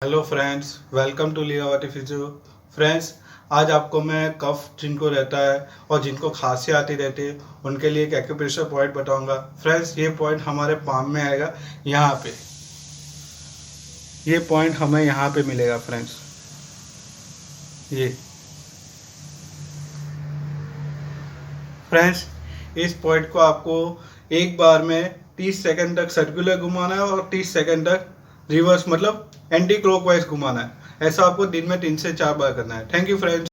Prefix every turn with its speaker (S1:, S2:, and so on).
S1: Hello friends, welcome to Lilavati physio. Friends, आज आपको मैं कफ जिनको रहता है और जिनको खांसी आती रहती है उनके लिए एक एक्यूप्रेशर पॉइंट बताऊंगा। फ्रेंड्स, ये पॉइंट हमारे पाम में आएगा। यहाँ पे ये पॉइंट हमें यहाँ पे मिलेगा। फ्रेंड्स, ये फ्रेंड्स इस पॉइंट को आपको एक बार में 30 सेकंड तक सर्कुलर घुमाना है और 30 सेकंड तक रिवर्स मतलब एंटी क्लॉकवाइज घुमाना है। ऐसा आपको दिन में 3 से 4 बार करना है। Thank you friends.